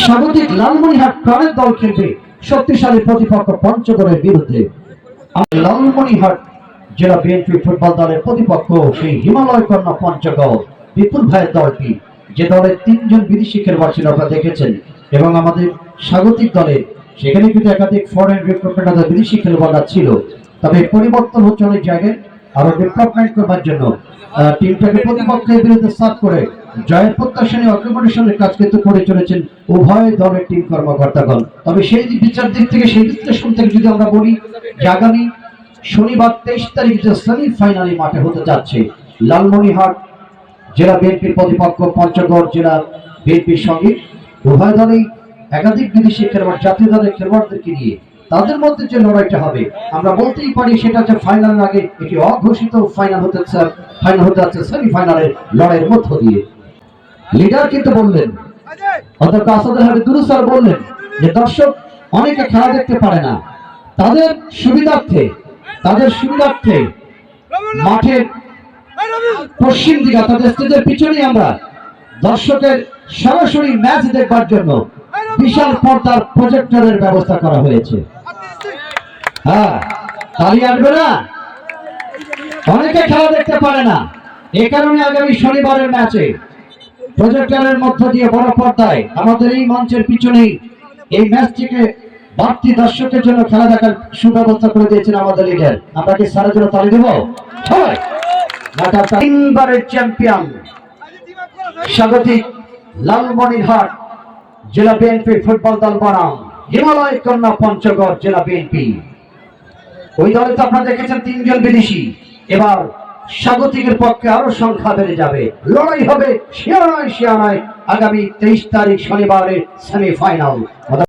স্বাগতিক লালমনিরহাট প্রাণের দল খেলবে শক্তিশালী প্রতিপক্ষ পঞ্চগড়ের বিরুদ্ধে। লালমনিরহাট জেলা বিএনপি ফুটবল দলের প্রতিপক্ষ সেই হিমালয় কন্যা পঞ্চগড় বিপুল ভাইয়ের দলটি, যে দলের 3 জন বিদেশি খেলোয়াড় ছিল আপনারা দেখেছেন, এবং আমাদের স্বাগতিক দলে সেখানে কিন্তু একাধিক ফরেন রিক্রুটমেন্ট বিদেশি খেলোয়াড়রা ছিল। তবে পরিবর্তন হচ্ছে অনেক জায়গায়, আরো ডেভেলপমেন্ট করবার জন্য টিমটাকে প্রতিপক্ষের বিরুদ্ধে সার্ভ করে জয়ের প্রত্যাশা নিয়ে অ্যাকোমোডেশনের কাজ কিন্তু করে চলেছেন উভয় দলের টিম কর্মকর্তাগণ। তবে সেই বিচার দিক থেকে, সেই বিশ্লেষণ থেকে যদি আমরা বলি যে আগামী শনিবার 23 তারিখ যে সেমিফাইনালে মাঠে হতে যাচ্ছে লালমনিরহাট জেলা বিএনপির প্রতিপক্ষ পঞ্চগড় জেলা বিএনপির সঙ্গে, উভয় দলেই একাধিক বিদেশি খেলোয়াড় জাতীয় দলের খেলোয়াড়দেরকে নিয়ে তাদের মধ্যে যে লড়াইটা হবে আমরা বলতেই পারি সেটা হচ্ছে ফাইনালের আগে একটি অঘোষিত ফাইনাল হতে যাচ্ছে সেমিফাইনালের লড়াইয়ের মধ্য দিয়ে। লিডার কিন্তু বললেন, অধ্যক্ষ আসাদুল হাবিব দুরু স্যার বললেন যে দর্শক অনেকে খেলা দেখতে পারে না, তাদের সুবিধার্থে মাঠের পশ্চিম দিকে তাদের স্টেজের পিছনে আমরা দর্শকের সরাসরি ম্যাচ দেখবার জন্য বিশাল পর্দার প্রজেক্টরের ব্যবস্থা করা হয়েছে। হ্যাঁ, তালি আসবে না, অনেকে খেলা দেখতে পারে না, এ কারণে আগামী শনিবারের ম্যাচে প্রজেক্টরের মধ্য দিয়ে বড় পর্দায় আমাদের এই মঞ্চের পিছনেই এই ম্যাচটিকে বাড়তি দর্শকের জন্য খেলা দেখার সুব্যবস্থা করে দিয়েছেন আমাদের লিডার। আমরা কি সারা জন্য তালি দেব? সবাই 3বারের চ্যাম্পিয়ন স্বাগতিক লালমনিরহাট জেলা বিএনপি ফুটবল দল বনাম হিমালয় কন্যা পঞ্চগড় জেলা বিএনপি। ওই দলে তো আপনারা দেখেছেন 3 জন বিদেশি, এবার স্বাগতিকের পক্ষে আরো সংখ্যা বেড়ে যাবে। লড়াই হবে শিয়ানায় আগামী 23 তারিখ শনিবারের সেমিফাইনাল।